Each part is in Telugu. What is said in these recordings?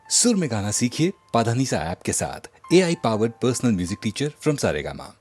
सुर में गाना सीखिए पाधानीसा ऐप के साथ। AI powered personal music teacher from Saregama.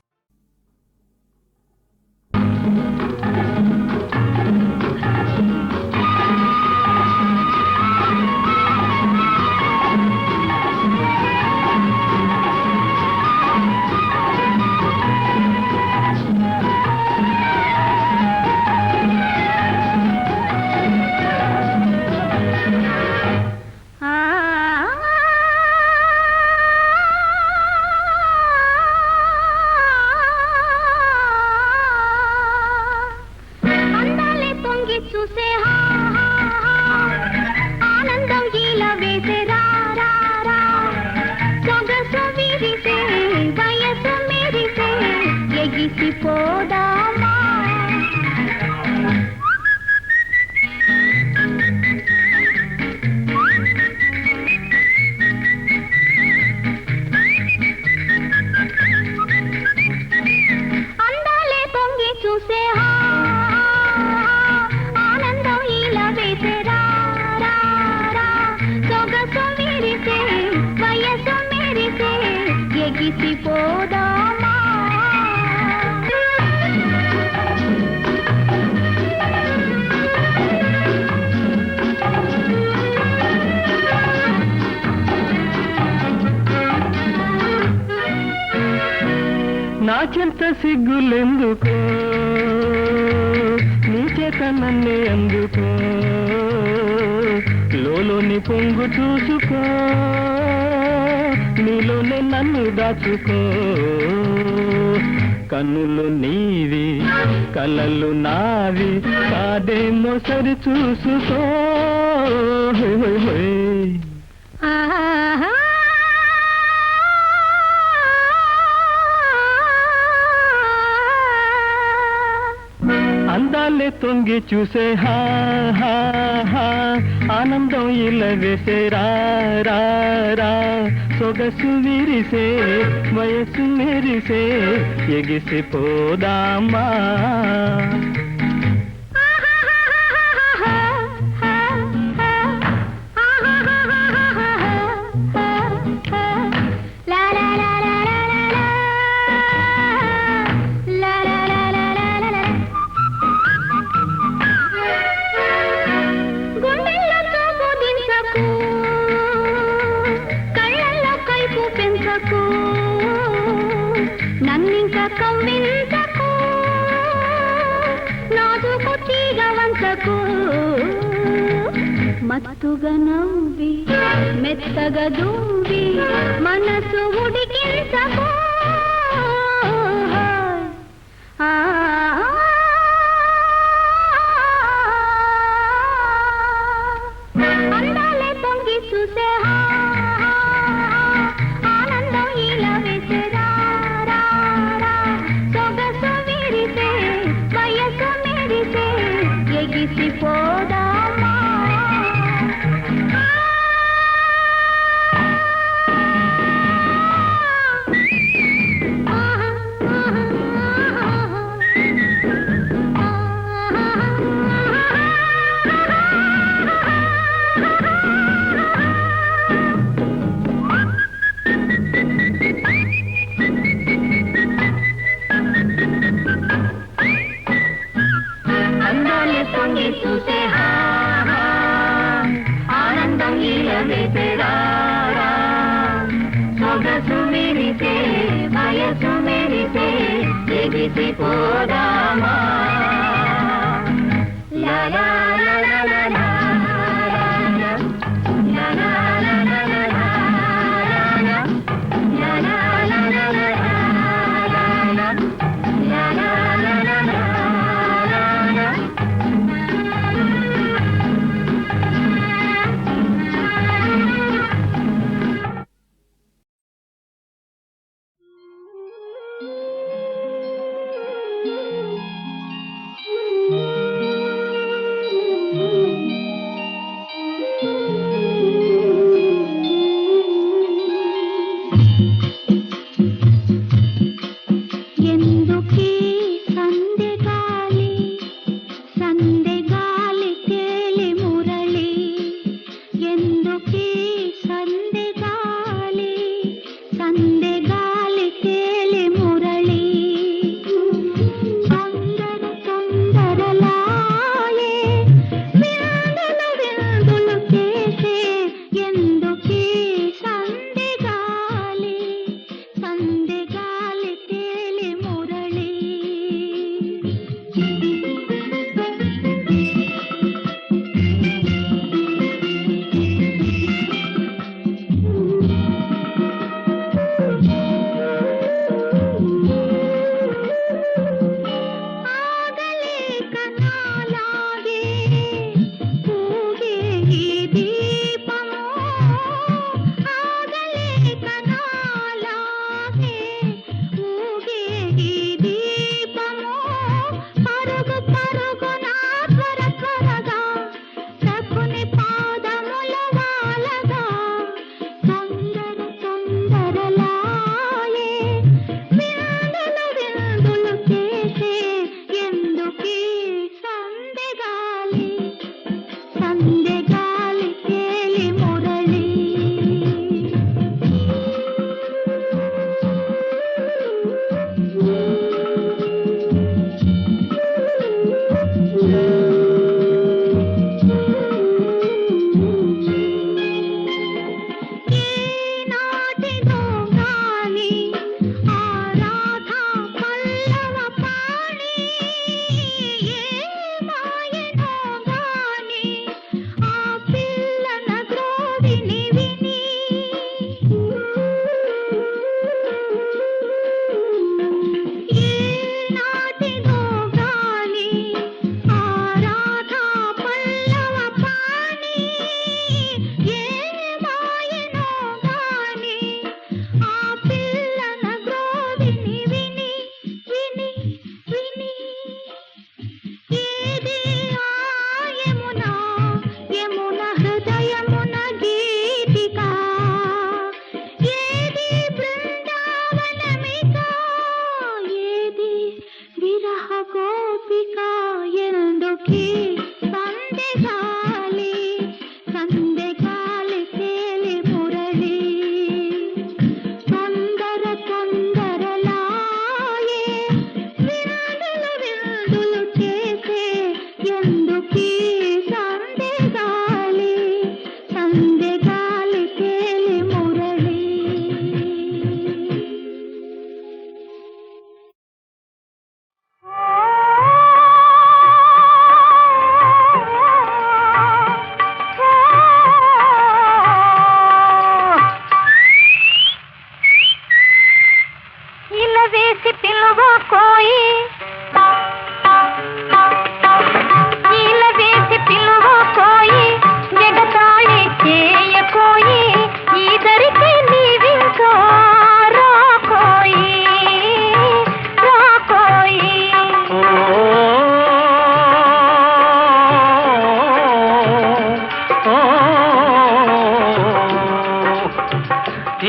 నాచెంత సిగ్గులెందుకో నీ చేత నన్నే అందుకో లోలోని పొంగు చూసుకో నీలోనే నన్ను దాచుకో కన్నులు నీవి కలలు నావి కాదేమో సరి చూసుకో అందాలే తొంగి చూసే హా హా హా ఆనందం ఇలా వేసే రా రా రా సొగసు విరిసే వయసు మెరిసే ఎగిసిపోదామా నన్నింక కవ్వించకు నాజుకు తీగవంచకు మత్తుగా నవ్వి మెత్తగా దూవి మనసు ఉడికించకు అందాలే తొంగి చూసే ఆనందం ఇలా వేసే ఎగిసిపోదామా చూసే ఆనందం ఇలా వేసే సొగసు మెరిసే వయసు మెరిసే ఎగిసిపోదామా లా లా లా లా లా లా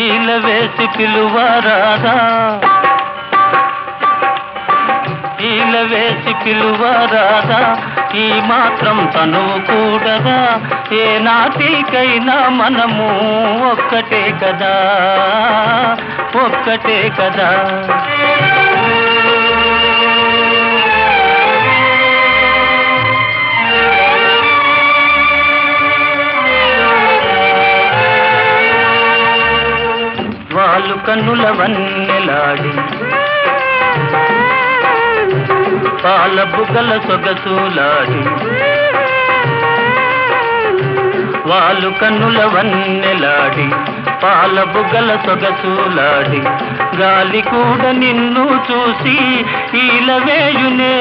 ఈల వేసి పిలువరాదా ఈల వేసి పిలువరాదా ఈ మాత్రం తనువు కూడదా ఏ నాటికైనా మనము ఒక్కటే కదా ఒక్కటే కదా వాళ్ళు కన్నుల వన్నెలాడి పాల బుగ్గల సొగసులాడి వాళ్ళు కన్నుల వన్నెలాడి పాల బుగ్గల సొగసులాడి గాలి కూడా నిన్ను చూసి ఈల వేయునే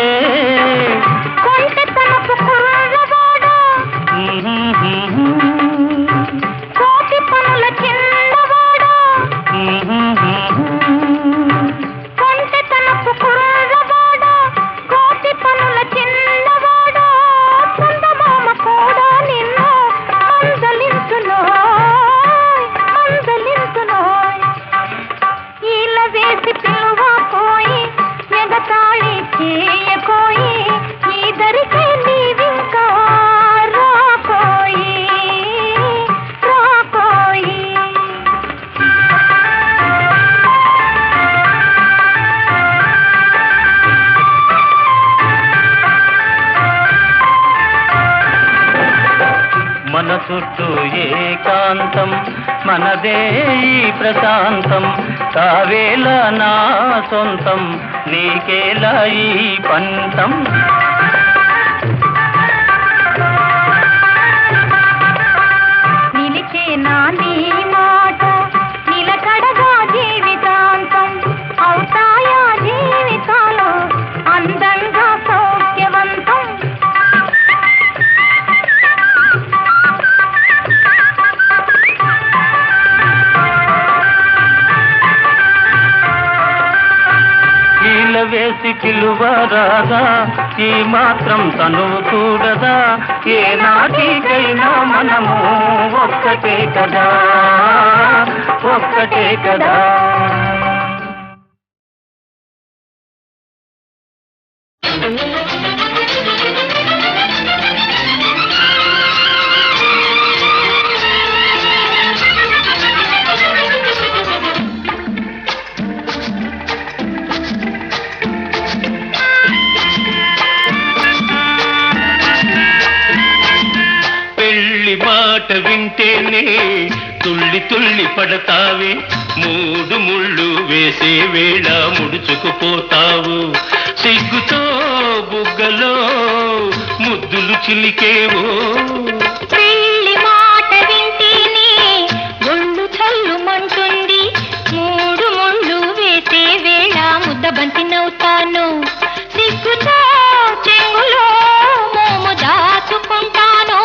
మన చుట్టూ ఏకాంతం మనదే ఈ ప్రశాంతం కావేళ నా సొంతం నీకేలా ఈ పంతం నిలిచే నా నీ మాట నిలకడగా జీవితాంతం అవుతాయా జీవితాలు అందంగా సౌఖ్యవంతం వేసి పిలువరాదా ఈ మాత్రం తనువు కూడదా ఏ నాటికైనా మనము ఒక్కటే కదా ఒక్కటే కదా మాట వింటేనే తుళ్ళి తుళ్ళి పడతావే మూడు ముళ్ళు వేసే వేళ ముడుచుకుపోతావు సిగ్గుతో బుగ్గలో ముద్దులు చిలికేవో పెళ్లి మాట వింటేనే ఒళ్ళు చల్లుమంటుంది మూడు ముళ్ళు వేసే వేళ ముద్దబంతి నవ్వుతాను సిగ్గుతో చెంగులో మోము దాచుకుంటాను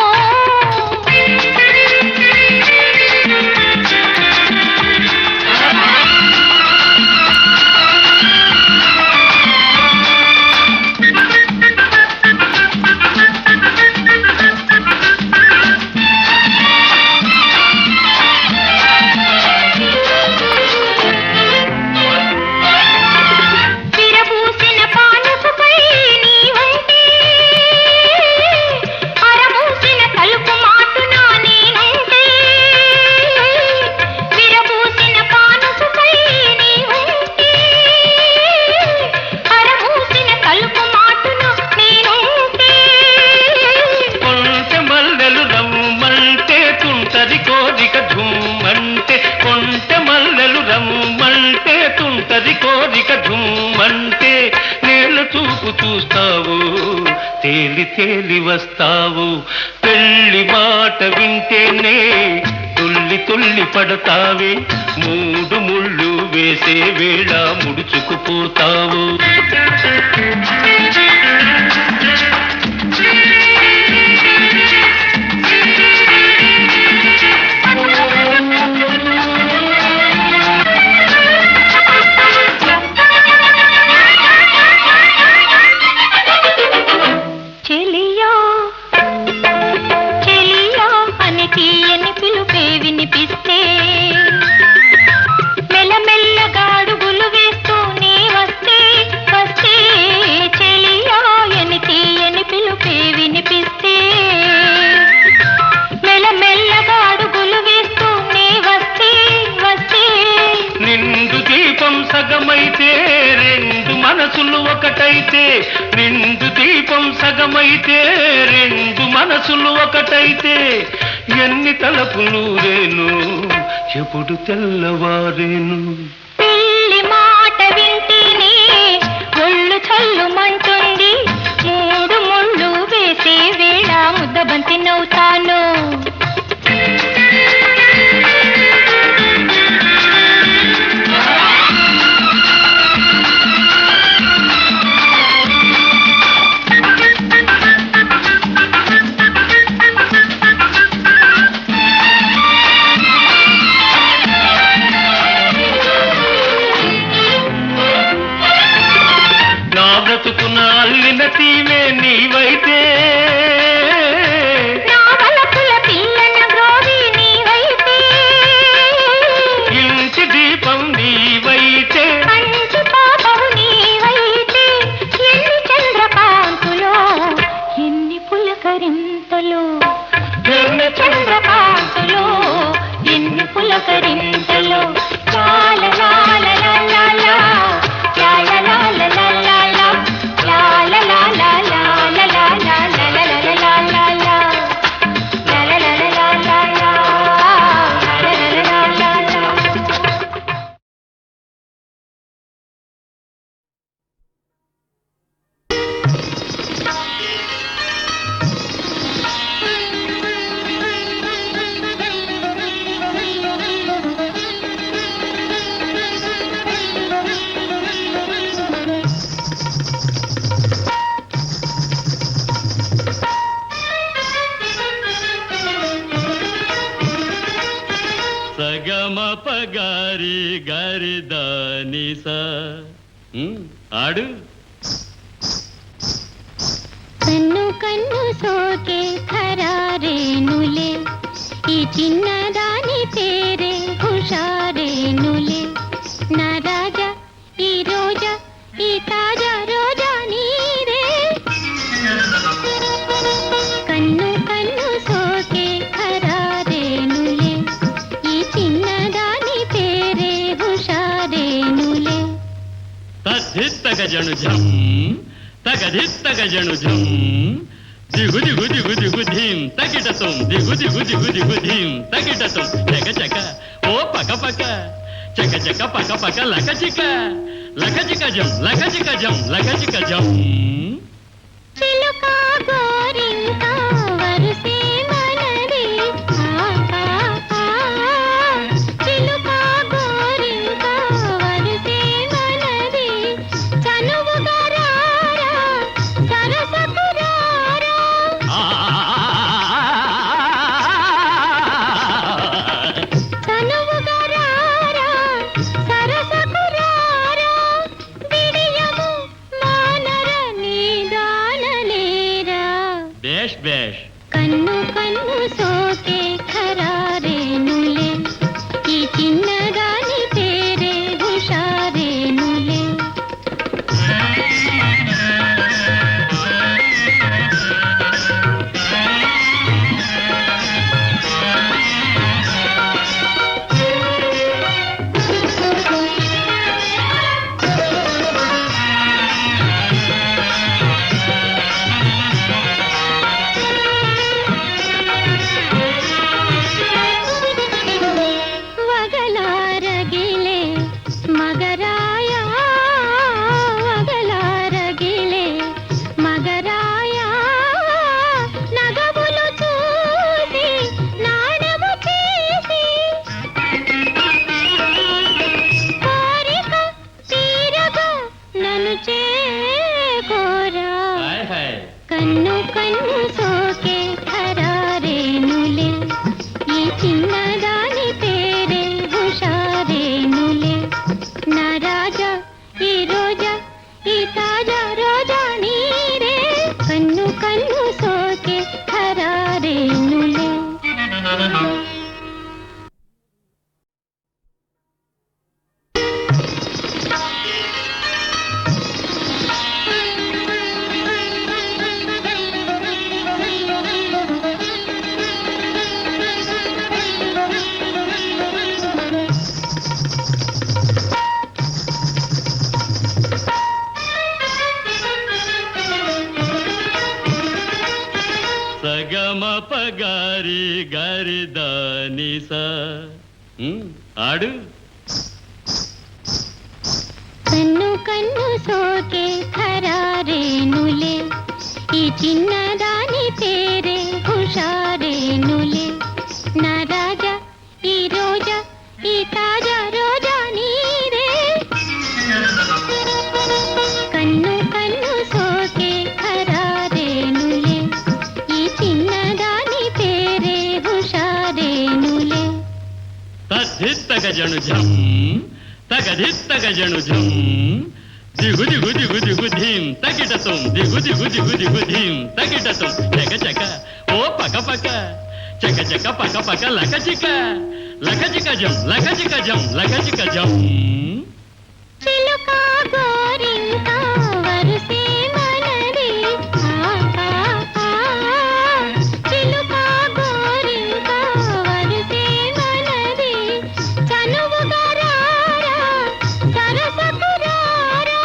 చూస్తావు తేలి తేలి వస్తావు పెళ్లి మాట వింటేనే తుల్లి తుల్లి పడతావే మూడు ముళ్ళు వేసే వేళ ముడుచుకుపోతావు ఒకటైతే నిండు దీపం సగమైతే రెండు మనసులు ఒకటైతే ఎన్ని తలపులు రేను ఎప్పుడు తెల్లవారేను. పెళ్లి మాట వింటేనే ఒళ్ళు చల్లుమంటుంది, మూడు ముళ్ళు వేసే వేళ ముద్దబంతి నవ్వుతాను. బ్రతుకున అల్లిన తీవే నీవైతే, నా వలపుల పిల్లన గ్రోవి నీవైతే, ఇంటి దీపం నీవైతే, మంచి పాపవు నీవైతే, ఎన్ని చంద్రకాంతులో ఎన్ని పులకరింతలు, ఎన్ని చంద్రకాంతులో ఎన్ని పులకరింతలు. లాల లాల లాల లాల లాల లాల సగమ పగారి గారి దానిసా ఆడు. కన్ను కన్ను సోకే ఖరారేనులే, ఈ చిన్నదాని పేరే హుషారేనులే. నా రాజా ఈ రోజా ఈ తాజా రోజా నీరే. కన్ను కన్ను సోకే ఖరారేనులే, ఈ చిన్నదాని పేరే హుషారేనులే. తద్ధిత్తగ జను జం తగధిత్తగ జను జం దిగు దిగు దిగు దిగు ధీం తగిటతం దిగు దిగు దిగు దిగు ధీం తగిటతం చక చక ఓ పక పక చక చక పక పక లకచిక లకచిక జం లకచిక జం లకచిక జం. చిలుక గోరింక వరుసే మనది, చిలుక గోరింక వరుసే మనది. చనువుగా రారా సరసకు రారా, చనువుగా రారా సరసకు రారా. విడియము మానర నీదానలేరా. బేష్ బేష్. కన్ను కన్ను సోకే ఖరారేనులే, ఈ చిన్నదాని పేరే హుషారేనులే. వగలారగిలే మగరాయ, వగలారగిలే మగరాయ. నగములు చూసి నాణము చేసి, కోరిక తీరగా నన్ను చేకోరా. కన్ను కన్ను సోకే ఖరారేనులే, ఈ చిన్నదాని పేరే హుషారేనులే. నా రాజా ఈ రోజా ఈ తాజా రోజా నీరే. కన్ను కన్ను సోకే ఖరారేనులే. పగారి గారి దానిసా ఆడు కన్ను కన్ను సోకే ఖరారేనులే ఈ చిన్నదాని పేరే హుషారేనులే నా రాజా ఈ రోజా ఈ తాజా రోజా నీరే కన్ను కన్ను సోకే ఖరారేనులే ఈ చిన్నదాని పేరే హుషారేనులే తద్ధిత్తగ జను ఝం తగధిత్తగ జను ఝం దిగు దిగు దిగు దిగు ధీం తగిటతం దిగు దిగు దిగు దిగు ధీం తగిటతం చక చక ఓ పక పక చక చక పక పక లకచిక లకచిక జం లకచిక జం లకచిక జం చిలుక గోరింక వరుసే మనది చిలుక గోరింక వరుసే మనది చనువుగా రారా సరసకు రారా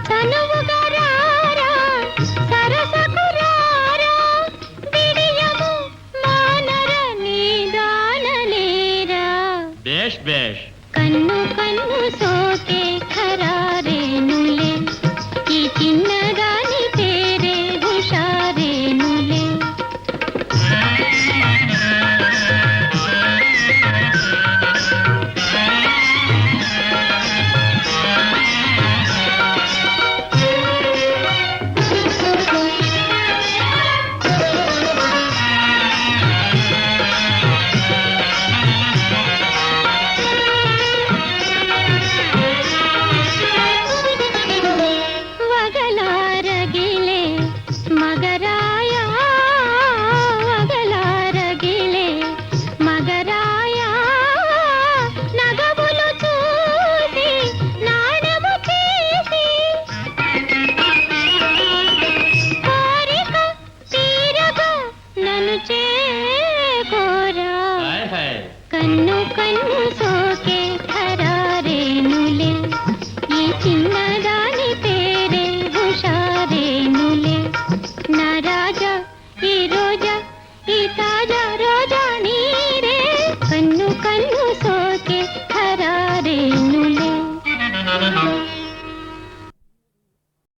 చనువుగా రారా సరసకు రారా విడియము మానర నీదానలేరా బేష్ బేష్ కన్ను కన్ను సోకే ఖరారేనులే ఈ చిన్నదాని పేరే హుషారేనులే వగలారగిలే మగరాయ వగలారగిలే మగరాయ నగములు చూసి నాణము చేసి కోరిక తీరగా నన్ను చేకోరా హాయ్ హాయ్ కన్ను కన్ను సోకే ఖరారేనులే ఈ చిన్నదాని పేరే హుషారేనులే నా రాజా ఈ రోజా ఈ తాజా